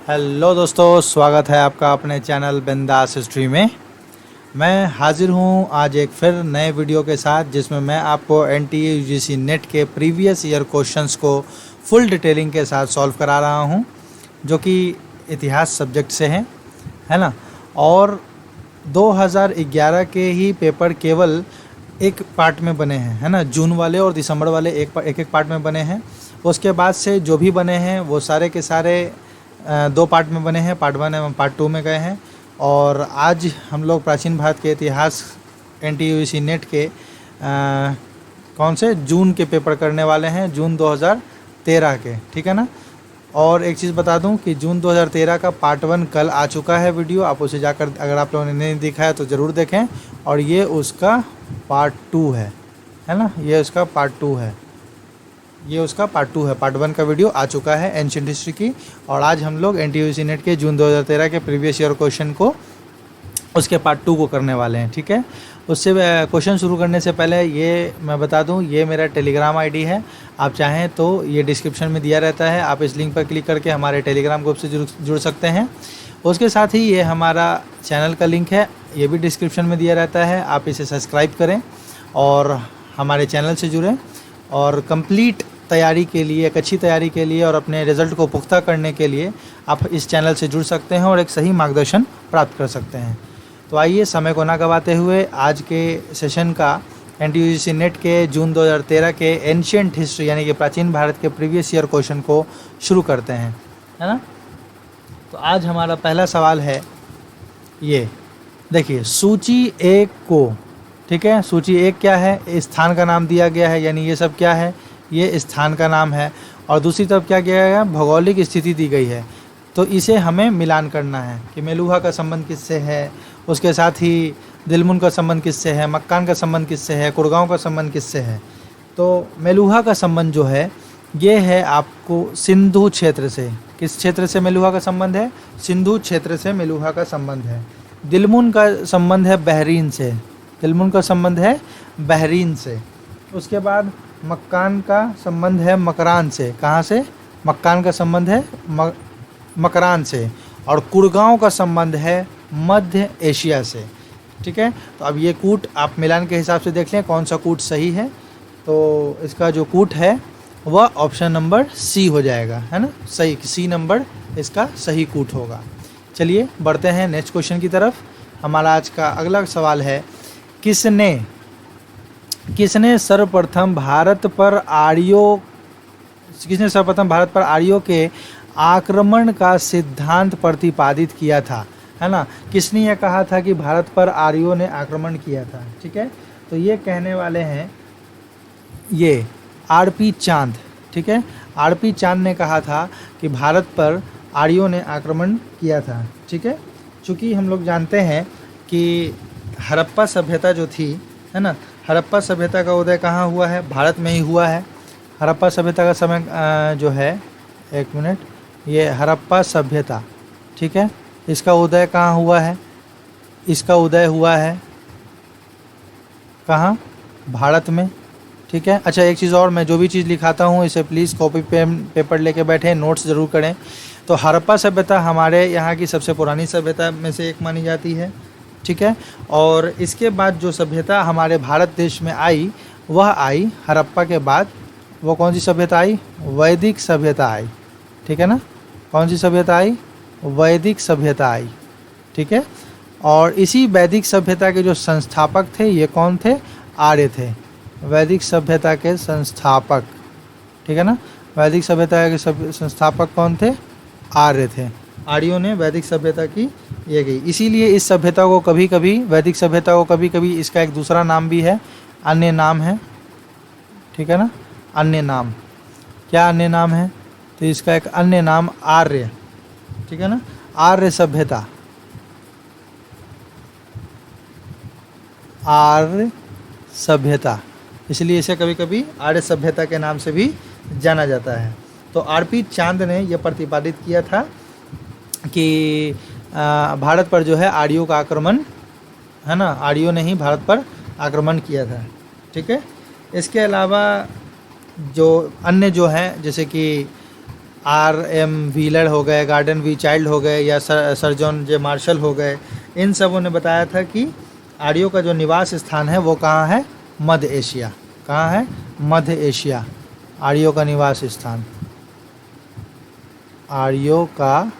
Hello दोस्तों, स्वागत है आपका अपने चैनल बिंदास हिस्ट्री में। मैं हाजिर हूँ आज एक फिर नए वीडियो के साथ, जिसमें मैं आपको एनटीए यूजीसी नेट के प्रीवियस ईयर क्वेश्चंस को फुल डिटेलिंग के साथ सॉल्व करा रहा हूँ, जो कि इतिहास सब्जेक्ट से हैं, है ना। और 2011 के ही पेपर केवल एक पार्ट में बने हैं, है ना। जून वाले और दिसंबर वाले एक पार्ट में बने हैं। उसके बाद से जो भी बने हैं वो सारे के सारे दो पार्ट में बने हैं, पार्ट 1 एवं पार्ट 2 में गए हैं। और आज हम लोग प्राचीन भारत के इतिहास एनटीयूसी नेट के कौन से जून के पेपर करने वाले हैं, जून 2013 के, ठीक है ना। और एक चीज़ बता दूं कि जून 2013 का पार्ट 1 कल आ चुका है वीडियो, आप उसे जाकर अगर आप लोगों ने नहीं देखा है तो ज़रूर देखें। और ये उसका पार्ट 2 है ना, ये उसका पार्ट 2 है, ये उसका पार्ट 2 है। पार्ट 1 का वीडियो आ चुका है एंशिएंट हिस्ट्री की। और आज हम लोग एनटीयूसी नेट के जून 2013 के प्रीवियस ईयर क्वेश्चन को, उसके पार्ट 2 को करने वाले हैं, ठीक है। उससे क्वेश्चन शुरू करने से पहले ये मैं बता दूं, ये मेरा टेलीग्राम आईडी है। आप चाहें तो ये डिस्क्रिप्शन में दिया रहता है, आप इस लिंक पर क्लिक करके हमारे टेलीग्राम ग्रुप से जुड़ सकते हैं। उसके साथ ही ये हमारा चैनल का लिंक है, ये भी डिस्क्रिप्शन में दिया रहता है। आप इसे सब्सक्राइब करें और हमारे चैनल से जुड़ें। और कंप्लीट तैयारी के लिए, एक अच्छी तैयारी के लिए और अपने रिज़ल्ट को पुख्ता करने के लिए आप इस चैनल से जुड़ सकते हैं और एक सही मार्गदर्शन प्राप्त कर सकते हैं। तो आइए समय को ना गवाते हुए आज के सेशन का एनटीयूसी नेट के जून 2013 के एंशिएंट हिस्ट्री यानी कि प्राचीन भारत के प्रीवियस ईयर क्वेश्चन को शुरू करते हैं, है ना। तो आज हमारा पहला सवाल है, ये देखिए, सूची 1 को, ठीक है। सूची 1 क्या है? स्थान का नाम दिया गया है, यानी ये सब क्या है, ये स्थान का नाम है। और दूसरी तरफ क्या किया गया? भौगोलिक स्थिति दी गई है। तो इसे हमें मिलान करना है कि मेलुहा का संबंध किससे है, उसके साथ ही दिलमुन का संबंध किससे है, मक्कान का संबंध किससे है, कुरगांव का संबंध किससे है। तो मेलुहा का संबंध जो है ये है आपको सिंधु क्षेत्र से। किस क्षेत्र से मेलुहा का संबंध है? सिंधु क्षेत्र से मेलुहा का संबंध है। दिलमुन का संबंध है बहरीन से, दिलमुन का संबंध है बहरीन से। उसके बाद मक्कान का संबंध है मकरान से। कहाँ से? मक्कान का संबंध है मकरान से। और कुरगांव का संबंध है मध्य एशिया से, ठीक है। तो अब ये कूट आप मिलान के हिसाब से देख लें कौन सा कूट सही है। तो इसका जो कूट है वह ऑप्शन नंबर सी हो जाएगा, है ना। सही, सी नंबर इसका सही कूट होगा। चलिए बढ़ते हैं नेक्स्ट क्वेश्चन की तरफ। हमारा आज का अगला सवाल है, किसने सर्वप्रथम भारत पर आर्यों के आक्रमण का सिद्धांत प्रतिपादित किया था, है ना। किसने यह कहा था कि भारत पर आर्यों ने आक्रमण किया था, ठीक है। तो ये कहने वाले हैं ये आरपी चांद, ठीक है। आरपी चांद ने कहा था कि भारत पर आर्यों ने आक्रमण किया था, ठीक है। चूँकि हम लोग जानते हैं कि हड़प्पा सभ्यता जो थी, है ना, हड़प्पा सभ्यता का उदय कहाँ हुआ है? भारत में ही हुआ है। हड़प्पा सभ्यता का समय जो है, एक मिनट, ये हड़प्पा सभ्यता, ठीक है, इसका उदय कहाँ हुआ है? इसका उदय हुआ है कहाँ? भारत में, ठीक है। अच्छा, एक चीज़ और, मैं जो भी चीज़ लिखाता हूँ इसे प्लीज़ कॉपी पेपर लेके बैठे, नोट्स ज़रूर करें। तो हड़प्पा सभ्यता हमारे यहाँ की सबसे पुरानी सभ्यता में से एक मानी जाती है, ठीक है। और इसके बाद जो सभ्यता हमारे भारत देश में आई वह आई हड़प्पा के बाद। वो कौन सी सभ्यता आई? वैदिक सभ्यता आई, ठीक है ना। कौन सी सभ्यता आई? वैदिक सभ्यता आई, ठीक है। और इसी वैदिक सभ्यता के जो संस्थापक थे ये कौन थे? आर्य थे। वैदिक सभ्यता के संस्थापक, ठीक है ना। वैदिक सभ्यता के संस्थापक कौन थे? आर्य थे। आर्यों ने वैदिक सभ्यता की ये गई। इसीलिए इस सभ्यता को कभी कभी, वैदिक सभ्यता को कभी कभी, इसका एक दूसरा नाम भी है, अन्य नाम है, ठीक है ना। अन्य नाम, क्या अन्य नाम है? तो इसका एक अन्य नाम आर्य, ठीक है ना, आर्य सभ्यता, आर्य सभ्यता। इसलिए इसे कभी कभी आर्य सभ्यता के नाम से भी जाना जाता है। तो आरपी चांद ने यह प्रतिपादित किया था कि भारत पर जो है आर्यों का आक्रमण, है ना, आर्यों ने ही भारत पर आक्रमण किया था, ठीक है। इसके अलावा जो अन्य जो हैं, जैसे कि R.M. व्हीलर हो गए, गॉर्डन वी चाइल्ड हो गए, या सर जॉन जे मार्शल हो गए, इन सबों ने बताया था कि आर्यों का जो निवास स्थान है वो कहाँ है? मध्य एशिया। कहाँ है? मध्य एशिया। आर्यों का निवास स्थान, आर्यों का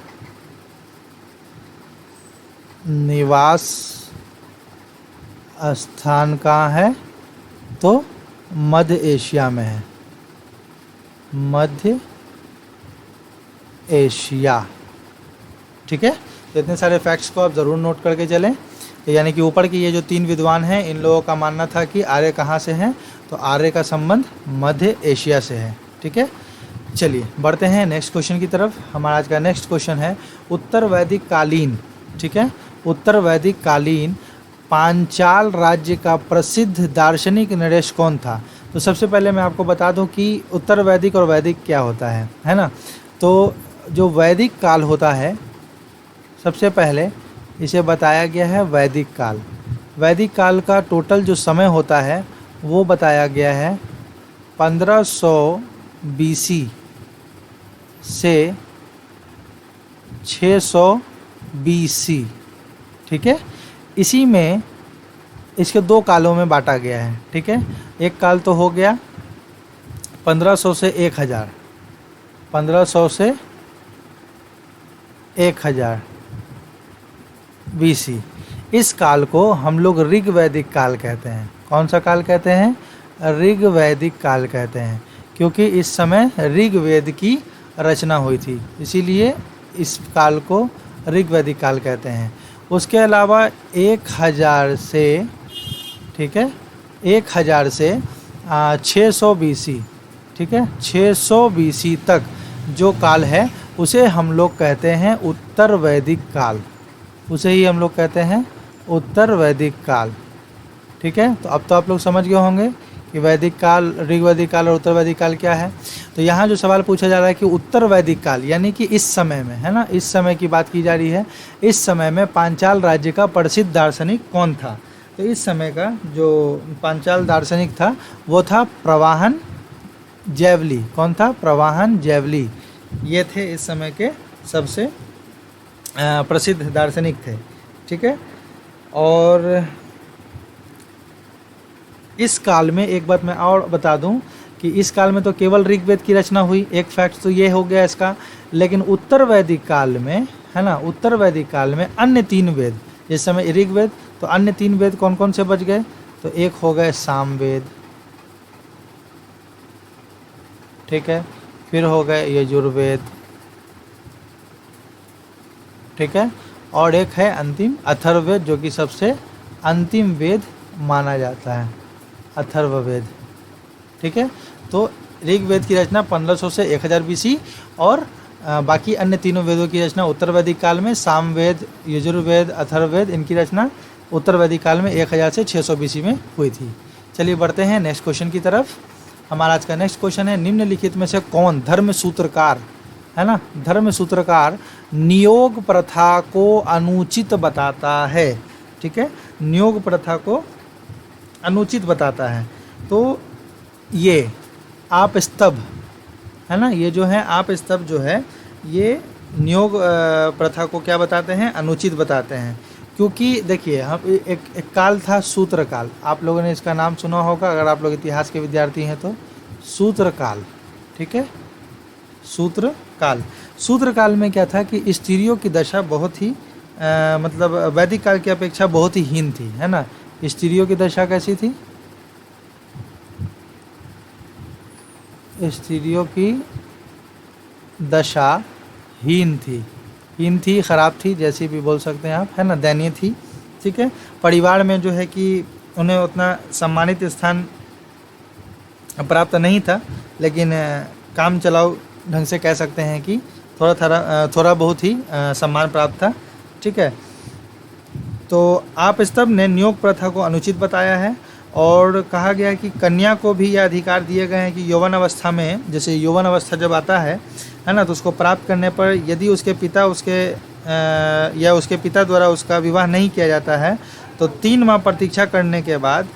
निवास स्थान कहाँ है? तो मध्य एशिया में है, मध्य एशिया। ठीक है, तो इतने सारे फैक्ट्स को आप ज़रूर नोट करके चलें। यानी कि ऊपर की ये जो 3 विद्वान हैं, इन लोगों का मानना था कि आर्य कहाँ से हैं? तो आर्य का संबंध मध्य एशिया से है। ठीक है, चलिए बढ़ते हैं नेक्स्ट क्वेश्चन की तरफ। हमारा आज का नेक्स्ट क्वेश्चन है उत्तर वैदिक कालीन, ठीक है, उत्तर वैदिक कालीन पांचाल राज्य का प्रसिद्ध दार्शनिक नरेश कौन था? तो सबसे पहले मैं आपको बता दूं कि उत्तर वैदिक और वैदिक क्या होता है ना। तो जो वैदिक काल होता है, सबसे पहले इसे बताया गया है वैदिक काल। वैदिक काल का टोटल जो समय होता है वो बताया गया है 1500 BC से 600 BC। ठीक है, इसी में इसके 2 कालों में बांटा गया है। ठीक है, एक काल तो हो गया 1500 से 1000, 1500 से 1000 BC। इस काल को हम लोग ऋग वैदिक काल कहते हैं। कौन सा काल कहते हैं? ऋग वैदिक काल कहते हैं, क्योंकि इस समय ऋग वेद की रचना हुई थी, इसीलिए इस काल को ऋग वैदिक काल कहते हैं। उसके अलावा 1000 से, ठीक है, 1000 से 600 BC, ठीक है, 600 BC तक जो काल है उसे हम लोग कहते हैं उत्तर वैदिक काल, उसे ही हम लोग कहते हैं उत्तर वैदिक काल। ठीक है, तो अब तो आप लोग समझ गए होंगे कि वैदिक काल, ऋग वैदिक काल और उत्तर वैदिक काल क्या है। तो यहाँ जो सवाल पूछा जा रहा है कि उत्तर वैदिक काल यानी कि इस समय में, है ना, इस समय की बात की जा रही है, इस समय में पांचाल राज्य का प्रसिद्ध दार्शनिक कौन था? तो इस समय का जो पांचाल दार्शनिक था वो था प्रवाहन जैवली। कौन था? प्रवाहन जैवली। ये थे इस समय के सबसे प्रसिद्ध दार्शनिक थे। ठीक है, और इस काल में एक बात मैं और बता दूं कि इस काल में तो केवल ऋग्वेद की रचना हुई, एक फैक्ट तो ये हो गया इसका। लेकिन उत्तर वैदिक काल में, है ना, उत्तर वैदिक काल में अन्य 3 वेद, जिस समय ऋग्वेद, तो अन्य 3 वेद कौन कौन से बच गए? तो एक हो गए सामवेद, ठीक है, फिर हो गए यजुर्वेद, ठीक है, और एक है अंतिम अथर्ववेद, जो कि सबसे अंतिम वेद माना जाता है, अथर्ववेद। ठीक है, तो ऋग्वेद की रचना 1500 से 1000 BC और बाकी अन्य तीनों वेदों की रचना उत्तर वैदिक काल में, सामवेद, यजुर्वेद, अथर्ववेद, इनकी रचना उत्तर वैदिक काल में 1000 से 600 BC में हुई थी। चलिए बढ़ते हैं नेक्स्ट क्वेश्चन की तरफ। हमारा आज का नेक्स्ट क्वेश्चन है निम्नलिखित में से कौन धर्म सूत्रकार, है ना, धर्म सूत्रकार नियोग प्रथा को अनुचित बताता है? ठीक है, नियोग प्रथा को अनुचित बताता है। तो ये आप स्तंभ, है ना, ये जो है आप स्तंभ जो है ये नियोग प्रथा को क्या बताते हैं? अनुचित बताते हैं। क्योंकि देखिए, हम एक काल था सूत्र काल, आप लोगों ने इसका नाम सुना होगा अगर आप लोग इतिहास के विद्यार्थी हैं तो, सूत्र काल। ठीक है, सूत्र काल। सूत्र काल में क्या था कि स्त्रियों की दशा बहुत ही मतलब वैदिक काल की अपेक्षा बहुत ही हीन थी, है ना। स्त्रियों की दशा कैसी थी? स्त्रियों की दशा हीन थी, ख़राब थी, जैसी भी बोल सकते हैं आप, है ना, दयनीय थी। ठीक है, परिवार में जो है कि उन्हें उतना सम्मानित स्थान प्राप्त नहीं था, लेकिन काम चलाओ ढंग से कह सकते हैं कि थोड़ा बहुत ही सम्मान प्राप्त था। ठीक है, तो आप स्तंभ ने नियोग प्रथा को अनुचित बताया है और कहा गया कि कन्या को भी यह अधिकार दिए गए हैं कि यौवन अवस्था में, जैसे यौवन अवस्था जब आता है ना, तो उसको प्राप्त करने पर यदि उसके पिता या उसके पिता द्वारा उसका विवाह नहीं किया जाता है तो 3 माह प्रतीक्षा करने के बाद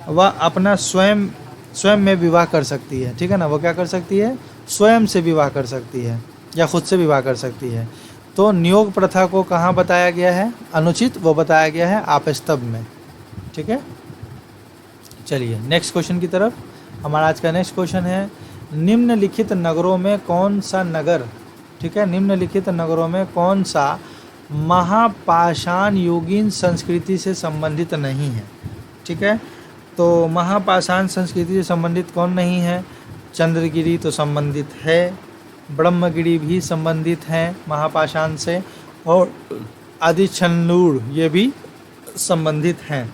वह अपना स्वयं में विवाह कर सकती है। ठीक है ना, वो क्या कर सकती है? स्वयं से विवाह कर सकती है। या खुद से विवाह कर सकती है। तो नियोग प्रथा को कहाँ बताया गया है अनुचित, वो बताया गया है आपस्तंभ में। ठीक है, चलिए नेक्स्ट क्वेश्चन की तरफ। हमारा आज का नेक्स्ट क्वेश्चन है, निम्नलिखित नगरों में कौन सा नगर, ठीक है, निम्नलिखित नगरों में कौन सा महापाषाण युगीन संस्कृति से संबंधित नहीं है। ठीक है, तो महापाषाण संस्कृति से संबंधित कौन नहीं है? चंद्रगिरी तो संबंधित है, ब्रह्मगिरी भी संबंधित है महापाषाण से, और आदिचनूर ये भी संबंधित हैं।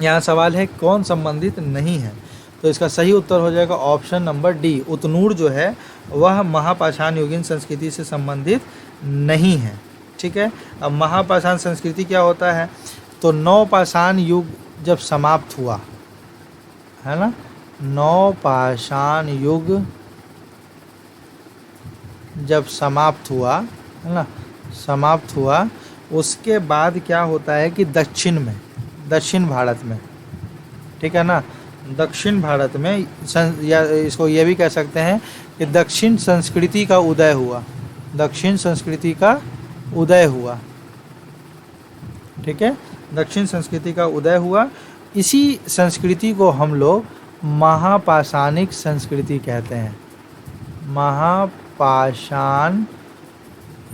यहाँ सवाल है कौन संबंधित नहीं है, तो इसका सही उत्तर हो जाएगा ऑप्शन नंबर डी, उतनूर जो है वह महापाषाण युगीन संस्कृति से संबंधित नहीं है। ठीक है, अब महापाषाण संस्कृति क्या होता है? तो नवपाषाण युग जब समाप्त हुआ है ना, नवपाषाण युग जब समाप्त हुआ है ना, समाप्त हुआ, उसके बाद क्या होता है कि दक्षिण भारत में, ठीक है ना, दक्षिण भारत में या इसको ये भी कह सकते हैं कि दक्षिण संस्कृति का उदय हुआ, दक्षिण संस्कृति का उदय हुआ। ठीक है, दक्षिण संस्कृति का उदय हुआ। इसी संस्कृति को हम लोग महापाषाणिक संस्कृति कहते हैं, महापाषाण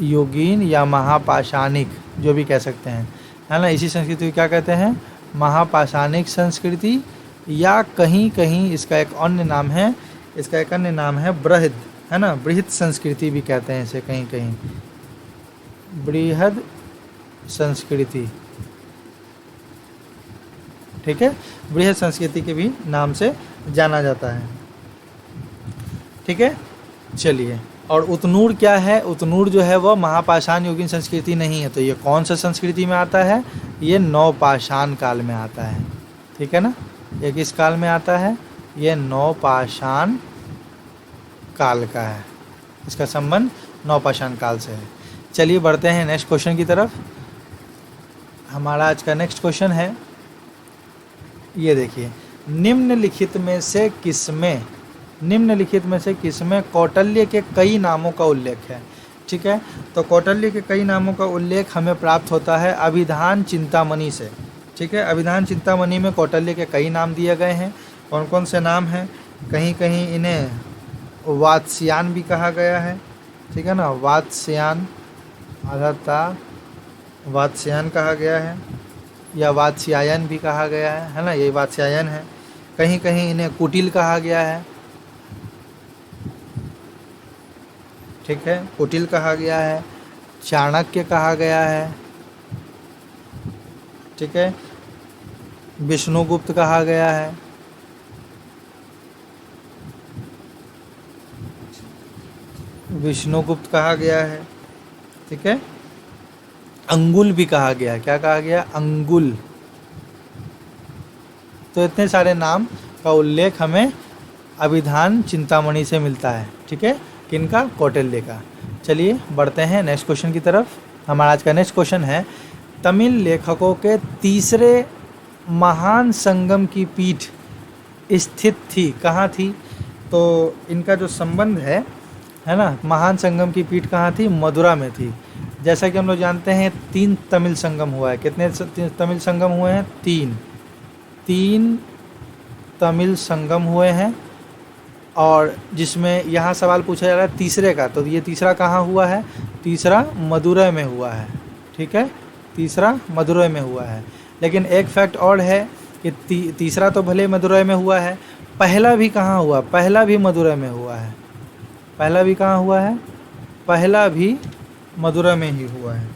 युगीन या महापाषाणिक जो भी कह सकते हैं, है ना। इसी संस्कृति को क्या कहते हैं? महापाषाणिक संस्कृति, या कहीं कहीं इसका एक अन्य नाम है, इसका एक अन्य नाम है बृहद, है ना, बृहद संस्कृति भी कहते हैं इसे, कहीं कहीं बृहद संस्कृति। ठीक है, बृहद संस्कृति के भी नाम से जाना जाता है। ठीक है, चलिए, और उतनूर क्या है? उतनूर जो है वह महापाषाण युगीन संस्कृति नहीं है। तो ये कौन सा संस्कृति में आता है? ये नवपाषाण काल में आता है। ठीक है ना, ये किस काल में आता है? ये नवपाषाण काल का है, इसका संबंध नवपाषाण काल से है। चलिए बढ़ते हैं नेक्स्ट क्वेश्चन की तरफ। हमारा आज का नेक्स्ट क्वेश्चन है, ये देखिए, निम्नलिखित में से किसमें कौटिल्य के कई नामों का उल्लेख है? ठीक है, तो कौटिल्य के कई नामों का उल्लेख हमें प्राप्त होता है अभिधान चिंतामणि से। ठीक है, अभिधान चिंतामणि में कौटिल्य के कई नाम दिए गए हैं। कौन कौन से नाम हैं? कहीं कहीं इन्हें वात्स्यायन भी कहा गया है। ठीक है ना, वात्स्यायन, आधाता वात्स्यायन कहा गया है, या वात्स्यायन भी कहा गया है ना, यही वात्स्यायन है। कहीं कहीं इन्हें कुटिल कहा गया है। ठीक है, कुटिल कहा गया है, चाणक्य कहा गया है। ठीक है, विष्णुगुप्त कहा गया है। विष्णुगुप्त कहा गया है। ठीक है, अंगुल भी कहा गया। क्या कहा गया? अंगुल। तो इतने सारे नाम का उल्लेख हमें अभिधान चिंतामणि से मिलता है। ठीक है, किनका? कौटिल्य का। चलिए बढ़ते हैं नेक्स्ट क्वेश्चन की तरफ। हमारा आज का नेक्स्ट क्वेश्चन है, तमिल लेखकों के तीसरे महान संगम की पीठ स्थित थी, कहाँ थी? तो इनका जो संबंध है ना, महान संगम की पीठ कहाँ थी? मदुरा में थी। जैसा कि हम लोग जानते हैं 3 तमिल संगम हुआ है। कितने तमिल संगम हुए हैं? 3 तमिल संगम हुए हैं, और जिसमें यहाँ सवाल पूछा जा रहा है तीसरे का, तो ये तीसरा कहाँ हुआ है? तीसरा मदुरै में हुआ है। ठीक है, तीसरा मदुरै में हुआ है। लेकिन एक फैक्ट और है कि तीसरा तो भले मदुरै में हुआ है, पहला भी कहाँ हुआ? पहला भी मदुरै में हुआ है। पहला भी कहाँ हुआ है? पहला भी मदुरै में ही हुआ है।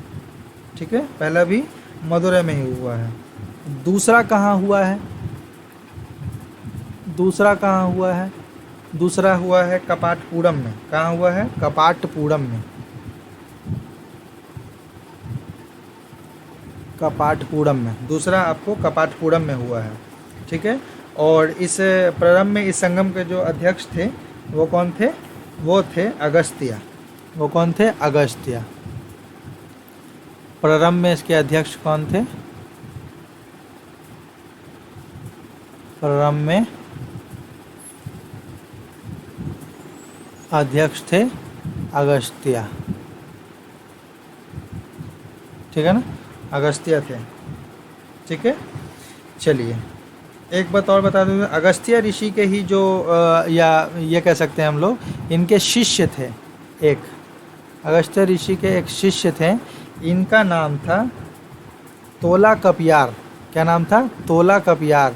ठीक है, पहला भी मदुरै में ही हुआ है। दूसरा कहाँ हुआ है? दूसरा कहाँ हुआ है? दूसरा हुआ है कपाटपुरम में। कहाँ हुआ है? कपाटपुरम में। कपाटपुरम में दूसरा आपको कपाटपुरम में हुआ है। ठीक है, और इस प्रारंभ में इस संगम के जो अध्यक्ष थे वो कौन थे? वो थे अगस्त्य। वो कौन थे? अगस्त्य। प्रारंभ में इसके अध्यक्ष कौन थे? प्रारंभ में अध्यक्ष थे अगस्त्य, ठीक है ना, अगस्त्य थे। ठीक है, चलिए एक बात और बता दूँ, अगस्त्य ऋषि के ही जो या ये कह सकते हैं हम लोग, इनके शिष्य थे एक, अगस्त्य ऋषि के एक शिष्य थे, इनका नाम था तोला कपियार। क्या नाम था? तोला कपियार।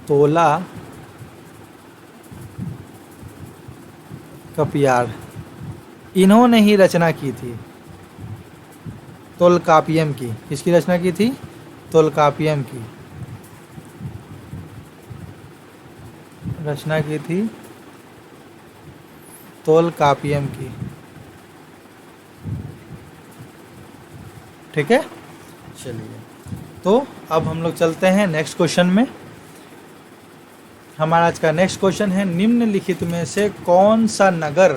तोला कपियार, इन्होंने ही रचना की थी तोलकापियम की। किसकी रचना की थी? तोलकापियम की रचना की थी, तोलकापियम की। ठीक है, चलिए तो अब हम लोग चलते हैं नेक्स्ट क्वेश्चन में। हमारा आज का नेक्स्ट क्वेश्चन है, निम्नलिखित में से कौन सा नगर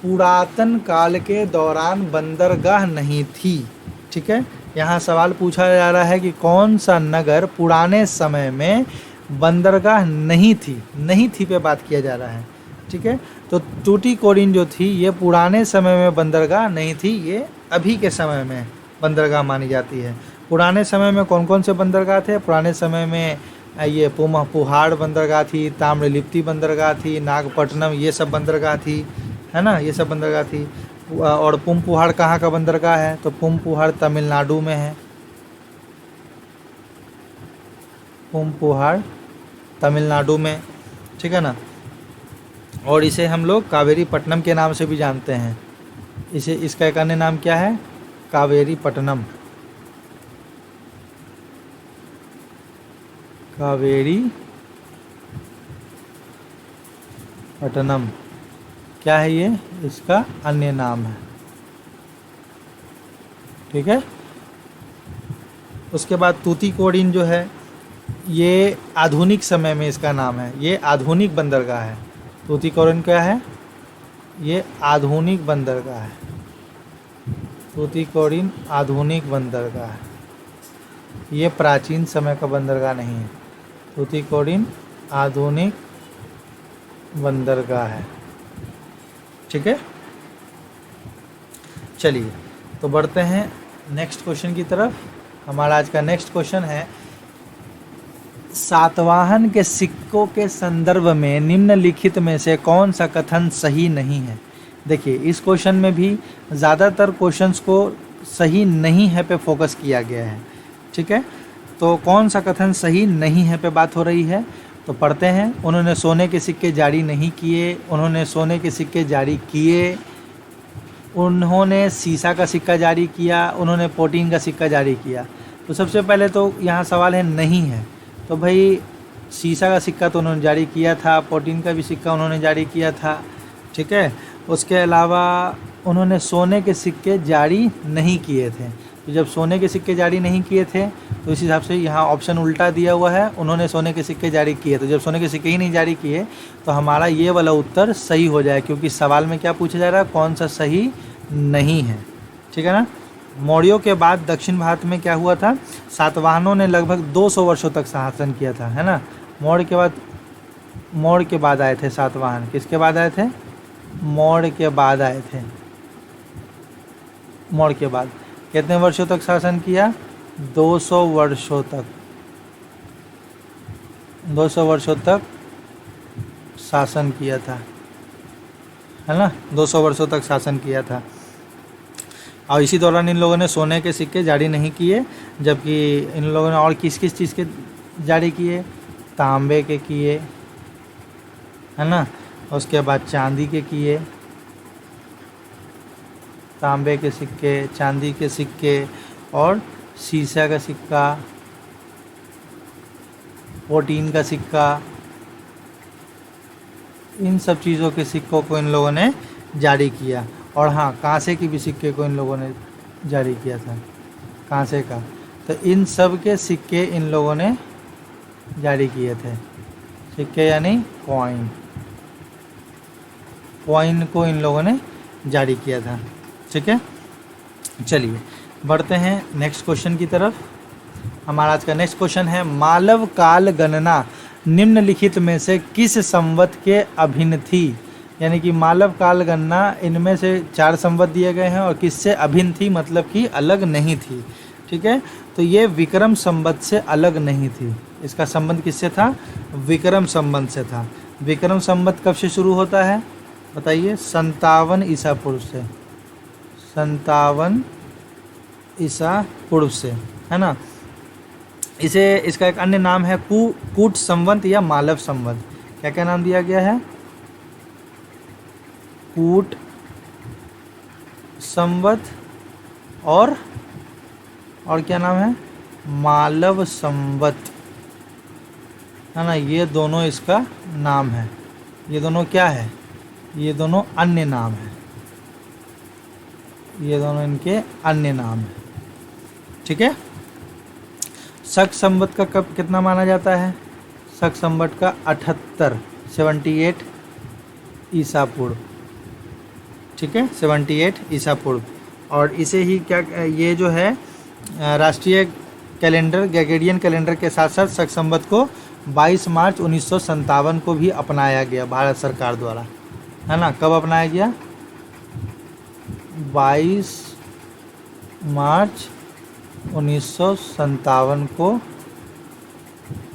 पुरातन काल के दौरान बंदरगाह नहीं थी? ठीक है, यहाँ सवाल पूछा जा रहा है कि कौन सा नगर पुराने समय में बंदरगाह नहीं थी। नहीं थी पे बात किया जा रहा है। ठीक है, तो टूटीकोरिन जो थी ये पुराने समय में बंदरगाह नहीं थी, ये अभी के समय में बंदरगाह मानी जाती है। पुराने समय में कौन कौन से बंदरगाह थे? पुराने समय में ये पुहाड़ बंदरगाह थी, ताम्रलिप्ति बंदरगाह थी, नागपट्टनम, ये सब बंदरगाह थी, है ना, ये सब बंदरगाह थी। और पुम्पुहाड़ कहाँ का बंदरगाह है? तो पुम्पुहाड़ तमिलनाडु में है। पुम्पुहाड़ तमिलनाडु में, ठीक है ना। और इसे हम लोग कावेरी पट्टनम के नाम से भी जानते हैं। इसका एक अन्य नाम क्या है? कावेरी पट्टनम। कावेरी पट्टनम क्या है? ये इसका अन्य नाम है। ठीक है, उसके बाद तूतीकोरिन जो है ये आधुनिक समय में इसका नाम है, ये आधुनिक बंदरगाह है। तूतीकोरिन क्या है? ये आधुनिक बंदरगाह है। तूतीकोरिन आधुनिक बंदरगाह है, ये प्राचीन समय का बंदरगाह नहीं है। तूतीकोरिन आधुनिक बंदरगाह है। ठीक है, चलिए तो बढ़ते हैं नेक्स्ट क्वेश्चन की तरफ। हमारा आज का नेक्स्ट क्वेश्चन है, सातवाहन के सिक्कों के संदर्भ में निम्नलिखित में से कौन सा कथन सही नहीं है? देखिए इस क्वेश्चन में भी ज़्यादातर क्वेश्चंस को सही नहीं है पे फोकस किया गया है। ठीक है, तो कौन सा कथन सही नहीं है पे बात हो रही है, तो पढ़ते हैं। उन्होंने सोने के सिक्के जारी नहीं किए, उन्होंने सोने के सिक्के जारी किए, उन्होंने सीसा का सिक्का जारी किया, उन्होंने प्रोटीन का सिक्का जारी किया। तो सबसे पहले तो यहाँ सवाल है नहीं है, तो भाई सीसा का सिक्का तो उन्होंने जारी किया था, प्रोटीन का भी सिक्का उन्होंने जारी किया था। ठीक है, उसके अलावा उन्होंने सोने के सिक्के जारी नहीं किए थे। तो जब सोने के सिक्के जारी नहीं किए थे तो इस हिसाब से यहाँ ऑप्शन उल्टा दिया हुआ है, उन्होंने सोने के सिक्के जारी किए। तो जब सोने के सिक्के ही नहीं जारी किए तो हमारा ये वाला उत्तर सही हो जाए, क्योंकि सवाल में क्या पूछा जा रहा है, कौन सा सही नहीं है। ठीक है ना। मौर्यों के बाद दक्षिण भारत में क्या हुआ था? सातवाहनों ने लगभग 200 वर्षों तक शासन किया था, है ना। मौर्य के बाद आए थे सातवाहन। किसके बाद आए थे? मौर्य के बाद आए थे। मौर्य के बाद कितने वर्षों तक शासन किया? 200 वर्षों तक। 200 वर्षों तक शासन किया था, है ना। 200 वर्षों तक शासन किया था। और इसी दौरान इन लोगों ने सोने के सिक्के जारी नहीं किए, जबकि इन लोगों ने और किस किस चीज़ के जारी किए? तांबे के किए, है ना। उसके बाद चांदी के किए, तांबे के सिक्के, चांदी के सिक्के और सीसा का सिक्का, प्रोटीन का सिक्का, इन सब चीज़ों के सिक्कों को इन लोगों ने जारी किया। और हाँ, कांसे की भी सिक्के को इन लोगों ने जारी किया था, कांसे का। तो इन सब के सिक्के इन लोगों ने जारी किए थे। सिक्के यानी कॉइन, कॉइन को इन लोगों ने जारी किया था। ठीक है, चलिए बढ़ते हैं नेक्स्ट क्वेश्चन की तरफ। हमारा आज का नेक्स्ट क्वेश्चन है, मालव काल गणना निम्नलिखित में से किस संवत के अभिन्न थी? यानी कि मालव काल गणना इनमें से 4 संवत दिए गए हैं और किससे अभिन्न थी, मतलब कि अलग नहीं थी। ठीक है, तो ये विक्रम संवत से अलग नहीं थी। इसका संबंध किससे था? विक्रम संबंध से था। विक्रम संवत कब से शुरू होता है बताइए? 57 ईसा पूर्व से। 57 ईसा पूर्व से, है ना। इसका एक अन्य नाम है कूट संवत या मालव संवत। क्या क्या नाम दिया गया है? कूट संवत और क्या नाम है? मालव संवत, है ना। ये दोनों इसका नाम है। ये दोनों क्या है? ये दोनों अन्य नाम है। ये दोनों इनके अन्य नाम है। ठीक है। शक संवत का कब कितना माना जाता है? शक संवत का 78 ईसा पूर्व। ठीक है, 78 ईसा पूर्व। और इसे ही क्या, ये जो है राष्ट्रीय कैलेंडर ग्रेगोरियन कैलेंडर के साथ साथ शक संवत को 22 मार्च 1957 को भी अपनाया गया भारत सरकार द्वारा, है ना। कब अपनाया गया? 22 मार्च 1957 को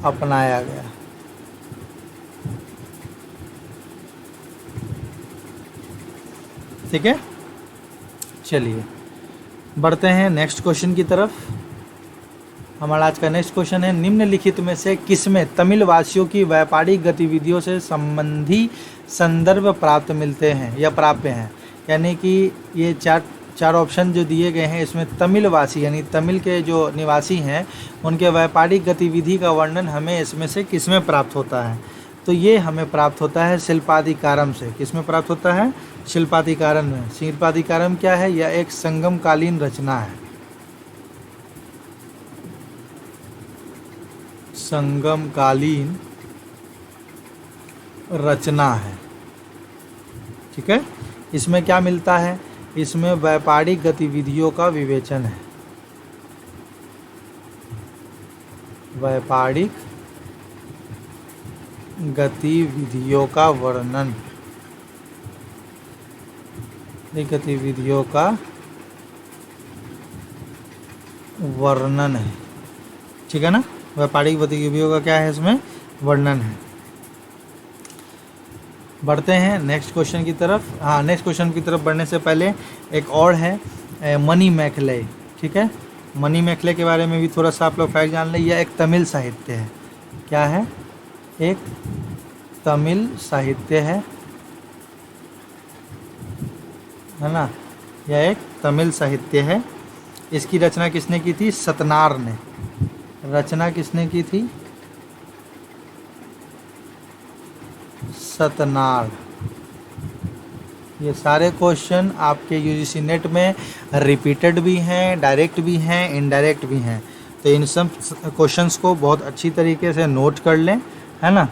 अपनाया गया। ठीक है, चलिए बढ़ते हैं नेक्स्ट क्वेश्चन की तरफ। हमारा आज का नेक्स्ट क्वेश्चन है, निम्नलिखित में से किसमें तमिल वासियों की व्यापारिक गतिविधियों से संबंधी संदर्भ प्राप्त मिलते हैं या प्राप्य हैं? यानी कि ये चार ऑप्शन जो दिए गए हैं, इसमें तमिल वासी यानी तमिल के जो निवासी हैं उनके व्यापारिक गतिविधि का वर्णन हमें इसमें से किसमें प्राप्त होता है? तो ये हमें प्राप्त होता है शिल्पाधिकारम से। किसमें प्राप्त होता है? शिल्पाधिकारम में। शिल्पाधिकारम क्या है? यह एक संगमकालीन रचना है। संगमकालीन रचना है। ठीक है, इसमें क्या मिलता है? इसमें व्यापारिक गतिविधियों का विवेचन है। व्यापारिक गतिविधियों का वर्णन, गतिविधियों का वर्णन है। ठीक है ना, व्यापारिक गतिविधियों का क्या है? इसमें वर्णन है। बढ़ते हैं नेक्स्ट क्वेश्चन की तरफ। हाँ, नेक्स्ट क्वेश्चन की तरफ बढ़ने से पहले एक और है मनी मैखले। ठीक है, मनी मैखले के बारे में भी थोड़ा सा आप लोग फैक्ट जान लें। यह एक तमिल साहित्य है। क्या है? एक तमिल साहित्य है ना। यह एक तमिल साहित्य है। इसकी रचना किसने की थी? सतनार ने। रचना किसने की थी? सतनार। ये सारे क्वेश्चन आपके यूजीसी नेट में रिपीटेड भी हैं, डायरेक्ट भी हैं, इनडायरेक्ट भी हैं। तो इन सब क्वेश्चंस को बहुत अच्छी तरीके से नोट कर लें, है ना।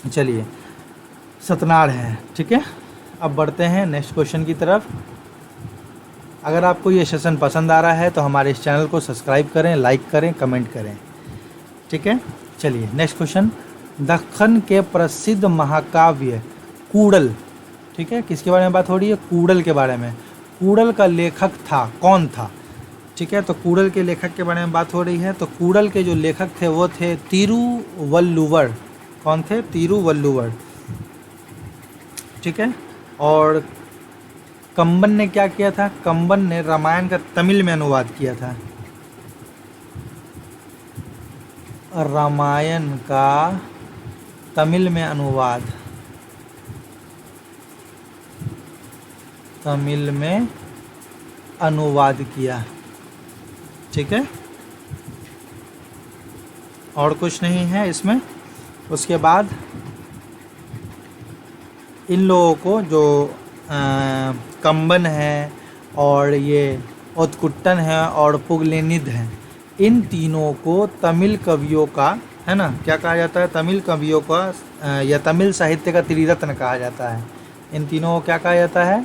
चलिए, सतनार है। ठीक है, अब बढ़ते हैं नेक्स्ट क्वेश्चन की तरफ। अगर आपको ये सेशन पसंद आ रहा है तो हमारे इस चैनल को सब्सक्राइब करें, लाइक करें, कमेंट करें। ठीक है, चलिए नेक्स्ट क्वेश्चन। दक्खन के प्रसिद्ध महाकाव्य कूड़ल, ठीक है, किसके बारे में बात हो रही है? कूड़ल के बारे में। कूड़ल का लेखक था, कौन था? ठीक है, तो कूड़ल के लेखक के बारे में बात हो रही है। तो कूड़ल के जो लेखक थे वो थे तिरुवल्लुवर। कौन थे? तिरुवल्लुवर। ठीक है, और कंबन ने क्या किया था? कंबन ने रामायण का तमिल में अनुवाद किया था। रामायण का तमिल में अनुवाद, तमिल में अनुवाद किया। ठीक है, और कुछ नहीं है इसमें। उसके बाद इन लोगों को जो कंबन है और ये उत्कुट्टन है और पुगलेनिध है, इन तीनों को तमिल कवियों का, है ना, क्या कहा जाता है? तमिल कवियों का या तमिल साहित्य का त्रिरत्न कहा जाता है। इन तीनों को क्या कहा जाता है?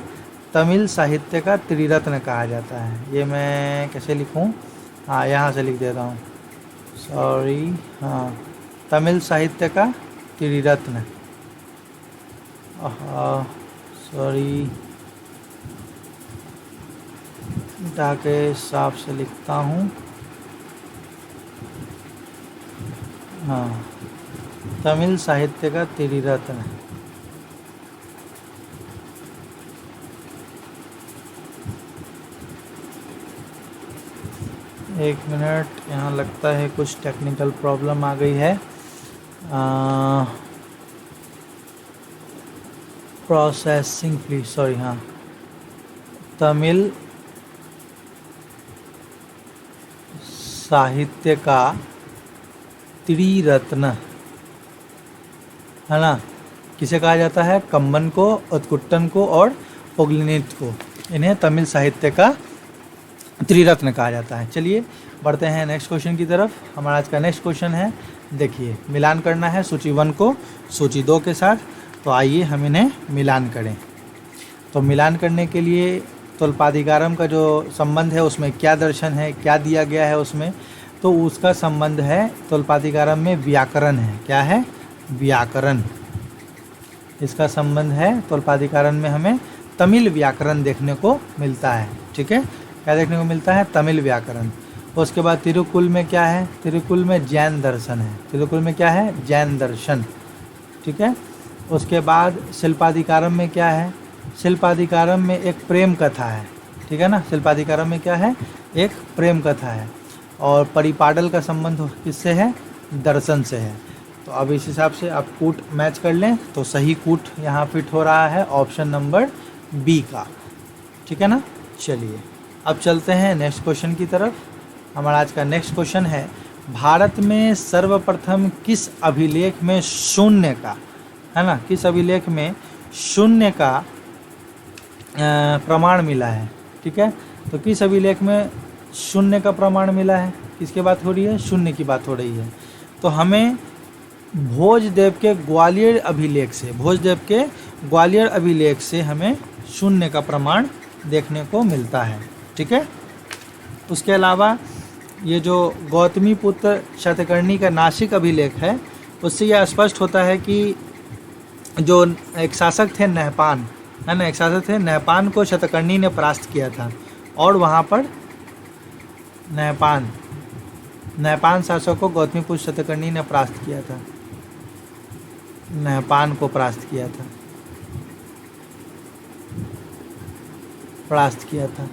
तमिल साहित्य का त्रिरत्न कहा जाता है। ये मैं कैसे लिखूं? हाँ, यहाँ से लिख देता हूँ, सॉरी। हाँ, तमिल साहित्य का त्रिरत्न। सॉरी, मिटा के साफ से लिखता हूँ। हाँ, तमिल साहित्य का त्रिरत्न। एक मिनट, यहाँ लगता है कुछ टेक्निकल प्रॉब्लम आ गई है। Processing please, sorry. हाँ, तमिल साहित्य का त्रिरत्न, है ना। किसे कहा जाता है? कम्बन को, उत्कुट्टन को और पुगलिनित को। इन्हें तमिल साहित्य का त्रिरत्न कहा जाता है। चलिए बढ़ते हैं नेक्स्ट क्वेश्चन की तरफ। हमारा आज का नेक्स्ट क्वेश्चन है, देखिए, मिलान करना है सूची 1 को सूची 2 के साथ। तो आइए हम इन्हें मिलान करें। तो मिलान करने के लिए तोल्पादिकारम का जो संबंध है उसमें क्या दर्शन है, क्या दिया गया है उसमें, तो उसका संबंध है तोल्पादिकारम में व्याकरण है। क्या है? व्याकरण। इसका संबंध है तोल्पादिकारम में, हमें तमिल व्याकरण देखने को मिलता है। ठीक है, क्या देखने को मिलता है? तमिल व्याकरण। उसके बाद तिरुकुल में क्या है? तिरुकुल में जैन दर्शन है। तिरुकुल में क्या है? जैन दर्शन। ठीक है, उसके बाद शिल्पाधिकारम में क्या है? शिल्पाधिकारम में एक प्रेम कथा है। ठीक है ना, शिल्पाधिकारम में क्या है? एक प्रेम कथा है। और परिपाडल का संबंध किससे है? दर्शन से है। तो अब इस हिसाब से आप कूट मैच कर लें तो सही कूट यहाँ फिट हो रहा है ऑप्शन नंबर बी का। ठीक है ना। चलिए अब चलते हैं नेक्स्ट क्वेश्चन की तरफ। हमारा आज का नेक्स्ट क्वेश्चन है, भारत में सर्वप्रथम किस अभिलेख में शून्य का, है ना, किस अभिलेख में शून्य का प्रमाण मिला है? ठीक है, तो किस अभिलेख में शून्य का प्रमाण मिला है? किसकी बात हो रही है? शून्य की बात हो रही है। तो हमें भोजदेव के ग्वालियर अभिलेख से, भोजदेव के ग्वालियर अभिलेख से हमें शून्य का प्रमाण देखने को मिलता है। ठीक है, उसके अलावा ये जो गौतमी पुत्र शतकर्णी का नासिक अभिलेख है, उससे यह स्पष्ट होता है कि जो एक शासक थे नहपान, है ना, एक शासक थे नहपान को शतकर्णी ने परास्त किया था। और वहाँ पर नहपान शासक को गौतमी पुत्र शतकर्णी ने परास्त किया था, नहपान को परास्त किया था, परास्त किया था।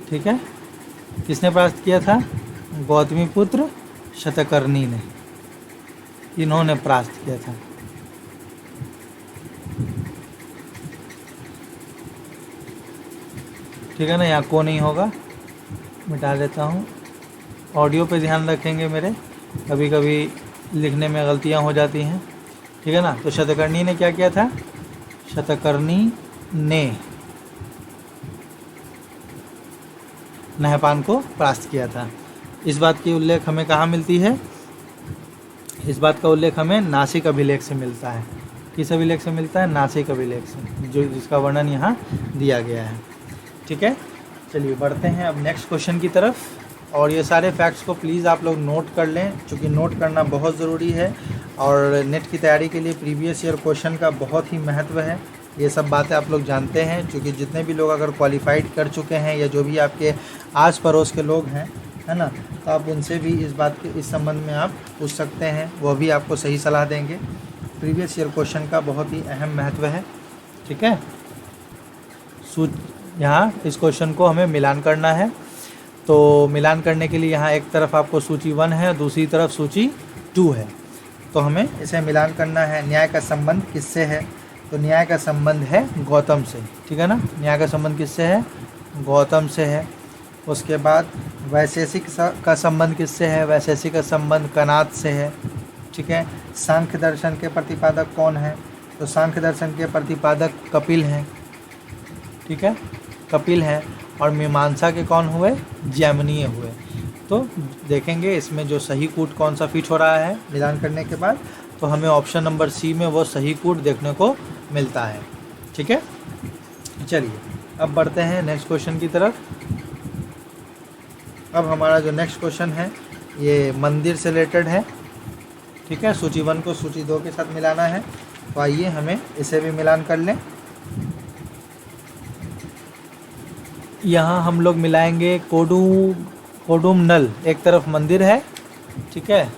ठीक है, किसने परास्त किया था? गौतमी पुत्र शतकर्णी ने, इन्होंने परास्त किया था। ठीक है ना, यहाँ को नहीं होगा, मिटा देता हूँ। ऑडियो पे ध्यान रखेंगे मेरे, कभी कभी लिखने में गलतियाँ हो जाती हैं। ठीक है ना, तो शतकर्णी ने क्या किया था? शतकर्णी ने नहपान को परास्त किया था। इस बात की उल्लेख हमें कहाँ मिलती है? इस बात का उल्लेख हमें नासिक अभिलेख से मिलता है। किस अभिलेख से मिलता है? नासिक अभिलेख से, जो जिसका वर्णन यहाँ दिया गया है। ठीक है, चलिए बढ़ते हैं अब नेक्स्ट क्वेश्चन की तरफ। और ये सारे फैक्ट्स को प्लीज़ आप लोग नोट कर लें, क्योंकि नोट करना बहुत ज़रूरी है। और नेट की तैयारी के लिए प्रीवियस ईयर क्वेश्चन का बहुत ही महत्व है। ये सब बातें आप लोग जानते हैं, क्योंकि जितने भी लोग अगर क्वालिफाइड कर चुके हैं या जो भी आपके आस पड़ोस के लोग हैं, है ना, तो आप उनसे भी इस बात के, इस संबंध में आप पूछ सकते हैं, वो भी आपको सही सलाह देंगे। प्रीवियस ईयर क्वेश्चन का बहुत ही अहम महत्व है। ठीक है, यहाँ इस क्वेश्चन को हमें मिलान करना है। तो मिलान करने के लिए यहाँ एक तरफ आपको सूची 1 है, दूसरी तरफ सूची 2 है। तो हमें इसे मिलान करना है। न्याय का संबंध किससे है? तो न्याय का संबंध है गौतम से। ठीक है ना, न्याय का संबंध किससे है? गौतम से है। उसके बाद वैशेषिक का संबंध किससे है? वैशेषिक का संबंध कनाद से है। ठीक है, सांख्य दर्शन के प्रतिपादक कौन है? तो सांख्य दर्शन के प्रतिपादक कपिल हैं। ठीक है, कपिल हैं। और मीमांसा के कौन हुए? जैमिनीय हुए। तो देखेंगे इसमें जो सही कूट कौन सा फिट हो रहा है मिलान करने के बाद, तो हमें ऑप्शन नंबर सी में वो सही कूट देखने को मिलता है। ठीक है, चलिए अब बढ़ते हैं नेक्स्ट क्वेश्चन की तरफ। अब हमारा जो नेक्स्ट क्वेश्चन है ये मंदिर से रिलेटेड है, ठीक है। सूची 1 को सूची 2 के साथ मिलाना है, तो आइए हमें इसे भी मिलान कर लें। यहाँ हम लोग मिलाएंगे कोडुमनल, एक तरफ मंदिर है, ठीक है,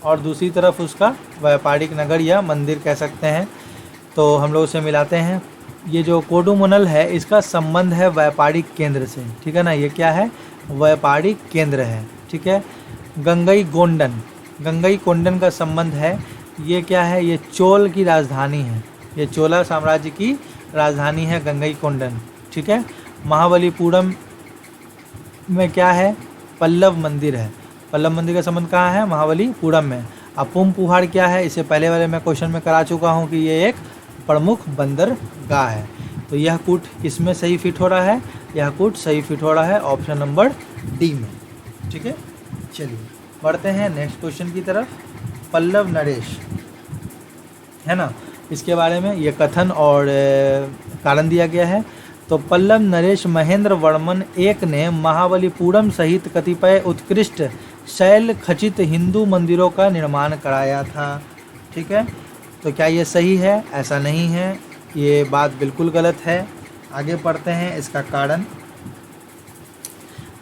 और दूसरी तरफ उसका व्यापारिक नगर या मंदिर कह सकते हैं। तो हम लोग उसे मिलाते हैं। ये जो कोडुमनल है इसका संबंध है व्यापारिक केंद्र से, ठीक है ना। ये क्या है? व्यापारिक केंद्र है, ठीक है। गंगईकोंडन का संबंध है, ये क्या है? ये चोल की राजधानी है, ये चोला साम्राज्य की राजधानी है गंगईकोंडन, ठीक है। महाबलीपुरम में क्या है? पल्लव मंदिर है। पल्लव मंदिर का संबंध कहाँ है? महाबलीपुरम में। अब पुमपुहाड़ क्या है? इसे पहले वाले मैं क्वेश्चन में करा चुका हूँ कि ये एक प्रमुख बंदरगाह है। तो यह कूट किस में सही फिट हो रहा है? यह कूट सही फिट हो रहा है ऑप्शन नंबर डी में, ठीक है। चलिए बढ़ते हैं नेक्स्ट क्वेश्चन की तरफ। पल्लव नरेश है ना, इसके बारे में ये कथन और कारण दिया गया है। तो पल्लव नरेश महेंद्र वर्मन एक ने महाबलीपुरम सहित कतिपय उत्कृष्ट शैल खचित हिंदू मंदिरों का निर्माण कराया था, ठीक है। तो क्या ये सही है? ऐसा नहीं है, ये बात बिल्कुल गलत है। आगे पढ़ते हैं इसका कारण।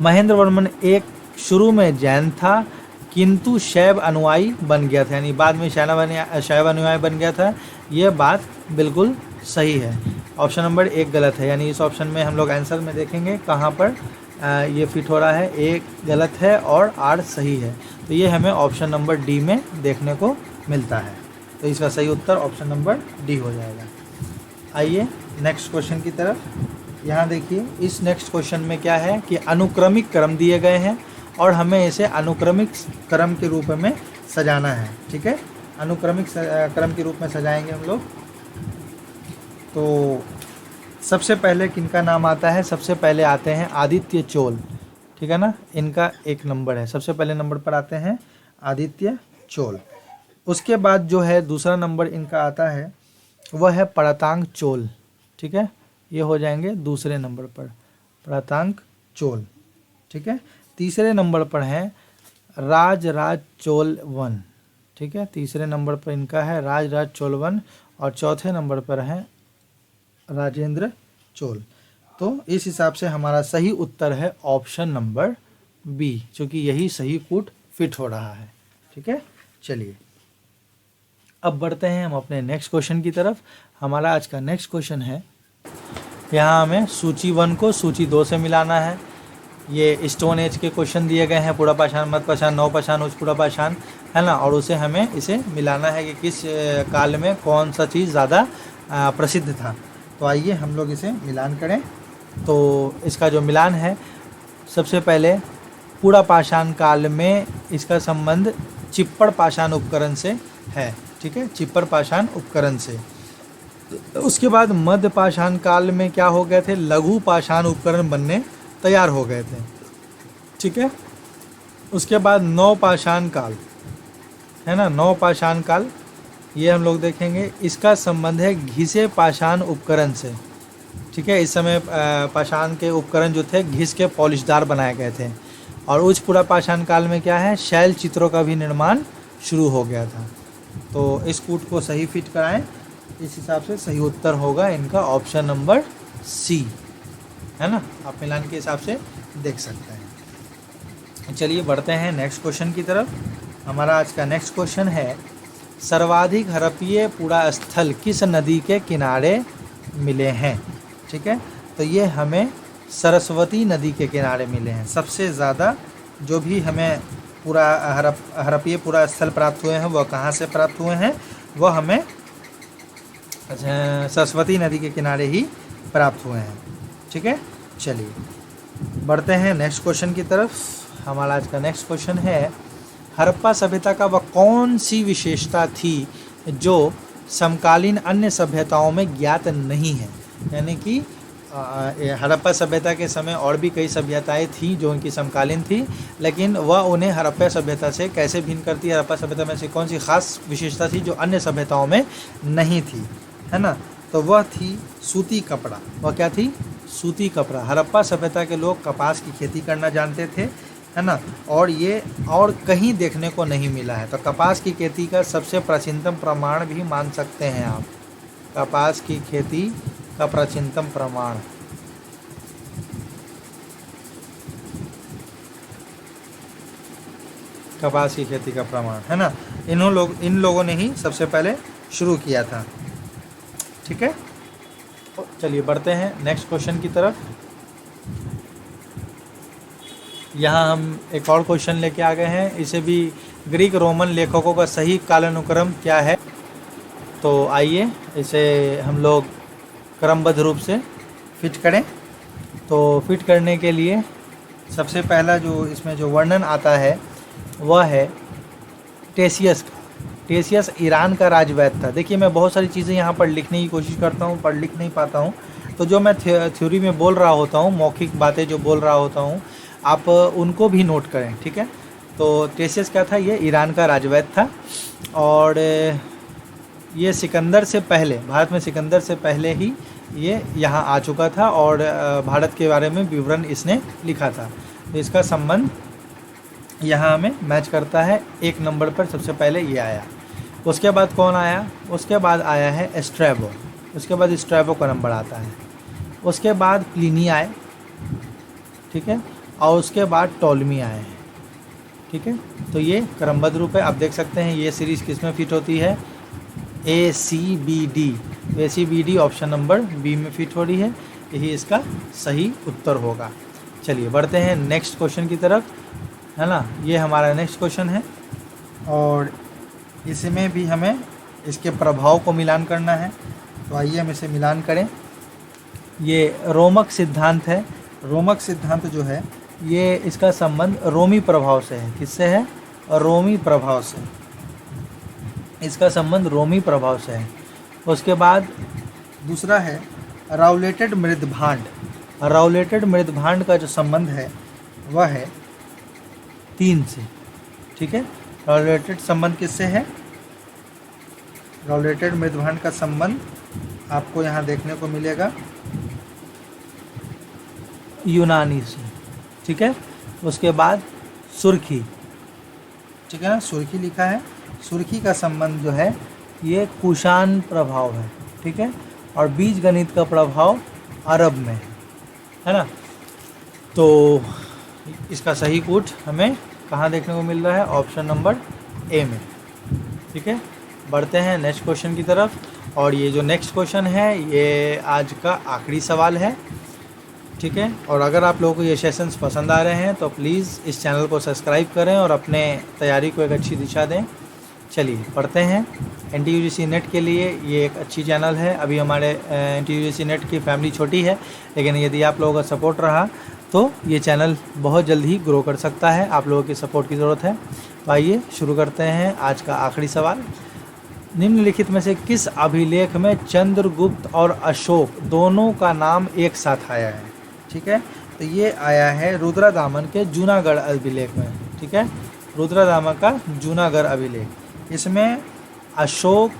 महेंद्र वर्मन एक शुरू में जैन था किंतु शैव अनुयायी बन गया था, यानी बाद में शैव अनुयायी बन गया था। ये बात बिल्कुल सही है। ऑप्शन नंबर 1 गलत है, यानी इस ऑप्शन में हम लोग आंसर में देखेंगे कहाँ पर ये फिट हो रहा है। 1 गलत है और 8 सही है, तो ये हमें ऑप्शन नंबर डी में देखने को मिलता है। तो इसका सही उत्तर ऑप्शन नंबर डी हो जाएगा। आइए नेक्स्ट क्वेश्चन की तरफ। यहाँ देखिए, इस नेक्स्ट क्वेश्चन में क्या है कि अनुक्रमिक क्रम दिए गए हैं और हमें इसे अनुक्रमिक क्रम के रूप में सजाना है, ठीक है। अनुक्रमिक क्रम के रूप में सजाएंगे हम लोग। तो सबसे पहले किनका नाम आता है? सबसे पहले आते हैं आदित्य चोल, ठीक है ना। इनका 1 नंबर है, सबसे पहले नंबर पर आते हैं आदित्य चोल। उसके बाद जो है दूसरा नंबर इनका आता है वह है परातांग चोल, ठीक है। ये हो जाएंगे दूसरे नंबर पर परातांग चोल, ठीक है। तीसरे नंबर पर है राजराज चोल 1, ठीक है। तीसरे नंबर पर इनका है राजराज चोल 1 और चौथे नंबर पर है राजेंद्र चोल। तो इस हिसाब से हमारा सही उत्तर है ऑप्शन नंबर बी, क्योंकि यही सही कूट फिट हो रहा है, ठीक है। चलिए अब बढ़ते हैं हम अपने नेक्स्ट क्वेश्चन की तरफ। हमारा आज का नेक्स्ट क्वेश्चन है, यहाँ हमें सूची 1 को सूची 2 से मिलाना है। ये स्टोन एज के क्वेश्चन दिए गए हैं, पुरा पाषाण, मध्य पाषाण, नव पाषाण, उच्च पुरा पाषाण, है ना। और उसे हमें इसे मिलाना है कि किस काल में कौन सा चीज़ ज़्यादा प्रसिद्ध था। तो आइए हम लोग इसे मिलान करें। तो इसका जो मिलान है, सबसे पहले पुरा पाषाण काल में इसका संबंध चिप्पड़ पाषाण उपकरण से है, ठीक है, चिप्पड़ पाषाण उपकरण से। उसके बाद मध्य पाषाण काल में क्या हो गए थे? लघु पाषाण उपकरण बनने तैयार हो गए थे, ठीक है। उसके बाद नव पाषाण काल है ना, नव पाषाण काल ये हम लोग देखेंगे। इसका संबंध है घिसे पाषाण उपकरण से, ठीक है। इस समय पाषाण के उपकरण जो थे घिस के पॉलिशदार बनाए गए थे। और उच्च पुरा पाषाण काल में क्या है? शैल चित्रों का भी निर्माण शुरू हो गया था। तो इस कूट को सही फिट कराएं, इस हिसाब से सही उत्तर होगा इनका ऑप्शन नंबर सी, है ना। आप मिलान के हिसाब से देख सकते हैं। चलिए बढ़ते हैं नेक्स्ट क्वेश्चन की तरफ। हमारा आज का नेक्स्ट क्वेश्चन है, सर्वाधिक हड़प्पीय पुरा स्थल किस नदी के किनारे मिले हैं, ठीक है। तो ये हमें सरस्वती नदी के किनारे मिले हैं। सबसे ज़्यादा जो भी हमें पूरा हड़प्पीय पुरा स्थल प्राप्त हुए हैं वह कहाँ से प्राप्त हुए हैं? वह हमें सरस्वती नदी के किनारे ही प्राप्त हुए हैं, ठीक है। चलिए बढ़ते हैं नेक्स्ट क्वेश्चन की तरफ। हमारा आज का नेक्स्ट क्वेश्चन है, हड़प्पा सभ्यता का वह कौन सी विशेषता थी जो समकालीन अन्य सभ्यताओं में ज्ञात नहीं है? यानी कि हड़प्पा सभ्यता के समय और भी कई सभ्यताएं थी जो उनकी समकालीन थी, लेकिन वह उन्हें हड़प्पा सभ्यता से कैसे भिन्न करती है? हड़प्पा सभ्यता में से कौन सी खास विशेषता थी जो अन्य सभ्यताओं में नहीं थी, है ना। तो वह थी सूती कपड़ा। वह क्या थी? सूती कपड़ा। हड़प्पा सभ्यता के लोग कपास की खेती करना जानते थे, है ना, और ये और कहीं देखने को नहीं मिला है। तो कपास की खेती का सबसे प्राचीनतम प्रमाण भी मान सकते हैं आप, कपास की खेती का प्राचीनतम प्रमाण। कपास की खेती का प्रमाण, है ना, इन लोगों ने ही सबसे पहले शुरू किया था। ठीक है, तो चलिए बढ़ते हैं नेक्स्ट क्वेश्चन की तरफ। यहाँ हम एक और क्वेश्चन लेके आ गए हैं, इसे भी ग्रीक रोमन लेखकों का सही कालानुक्रम क्या है। तो आइए इसे हम लोग क्रमबद्ध रूप से फिट करें। तो फिट करने के लिए सबसे पहला जो इसमें जो वर्णन आता है वह है टेसियस का। टेसियस ईरान का राजवैद्य था। देखिए मैं बहुत सारी चीज़ें यहाँ पर लिखने की कोशिश करता हूँ पर लिख नहीं पाता हूँ, तो जो मैं थ्योरी में बोल रहा होता हूँ, मौखिक बातें जो बोल रहा होता हूँ, आप उनको भी नोट करें। ठीक है, तो टेसियस क्या था, ये ईरान का राजवैद्य था और ये सिकंदर से पहले, भारत में सिकंदर से पहले ही ये यहाँ आ चुका था और भारत के बारे में विवरण इसने लिखा था। तो इसका संबंध यहाँ हमें मैच करता है। एक नंबर पर सबसे पहले ये आया। उसके बाद कौन आया, उसके बाद आया है स्ट्रैबो। उसके बाद स्ट्रैबो का नंबर आता है। उसके बाद प्लिनी आए, ठीक है, और उसके बाद टॉलमी आए हैं। ठीक है, तो ये क्रमबद्ध रूप है। आप देख सकते हैं ये सीरीज़ किस में फिट होती है, ACBD। ACBD option number B में फिट हो रही है, यही इसका सही उत्तर होगा। चलिए बढ़ते हैं नेक्स्ट क्वेश्चन की तरफ, है ना। ये हमारा नेक्स्ट क्वेश्चन है और इसमें भी हमें इसके प्रभाव को मिलान करना है। तो आइए हम इसे मिलान करें। ये रोमक सिद्धांत है। रोमक सिद्धांत जो है ये इसका संबंध रोमी प्रभाव से है। किससे है, रोमी प्रभाव से। इसका संबंध रोमी प्रभाव से है। उसके बाद दूसरा है राउलेटेड मृदभांड। राउलेटेड मृदभांड का जो संबंध है वह है 3 से। ठीक है, राउलेटेड संबंध किससे है, राउलेटेड मृदभांड का संबंध आपको यहाँ देखने को मिलेगा यूनानी से। ठीक है, उसके बाद सुर्खी, ठीक है ना, सुर्खी लिखा है। सुर्खी का संबंध जो है ये कुषाण प्रभाव है। ठीक है, और बीज गणित का प्रभाव अरब में है ना। तो इसका सही कूट हमें कहाँ देखने को मिल रहा है, ऑप्शन नंबर ए में। ठीक है, बढ़ते हैं नेक्स्ट क्वेश्चन की तरफ और ये जो नेक्स्ट क्वेश्चन है ये आज का आखिरी सवाल है। ठीक है, और अगर आप लोगों को ये सेशंस पसंद आ रहे हैं तो प्लीज़ इस चैनल को सब्सक्राइब करें और अपने तैयारी को एक अच्छी दिशा दें। चलिए पढ़ते हैं। NTUGC नेट के लिए ये एक अच्छी चैनल है। अभी हमारे NTUGC नेट की फैमिली छोटी है, लेकिन यदि आप लोगों का सपोर्ट रहा तो ये चैनल बहुत जल्द ही ग्रो कर सकता है। आप लोगों की सपोर्ट की ज़रूरत है। तो आइए शुरू करते हैं आज का आखिरी सवाल। निम्नलिखित में से किस अभिलेख में चंद्रगुप्त और अशोक दोनों का नाम एक साथ आया है। ठीक है, तो ये आया है रुद्रदामन के जूनागढ़ अभिलेख में। ठीक है, रुद्रदामन का जूनागढ़ अभिलेख, इसमें अशोक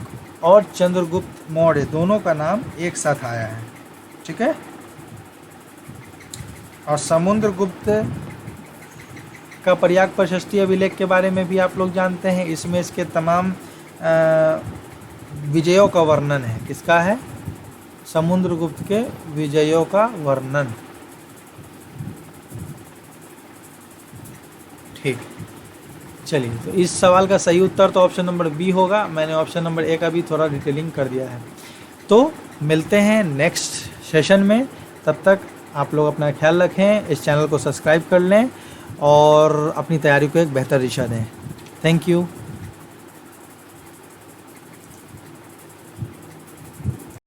और चंद्रगुप्त मौर्य दोनों का नाम एक साथ आया है। ठीक है, और समुद्रगुप्त का प्रयाग प्रशस्ति अभिलेख के बारे में भी आप लोग जानते हैं। इसमें इसके तमाम विजयों का वर्णन है। किसका है, समुद्रगुप्त के विजयों का वर्णन। ठीक, चलिए तो इस सवाल का सही उत्तर तो ऑप्शन नंबर बी होगा। मैंने ऑप्शन नंबर ए का भी थोड़ा डिटेलिंग कर दिया है। तो मिलते हैं नेक्स्ट सेशन में, तब तक आप लोग अपना ख्याल रखें, इस चैनल को सब्सक्राइब कर लें और अपनी तैयारी को एक बेहतर दिशा दें। Thank you.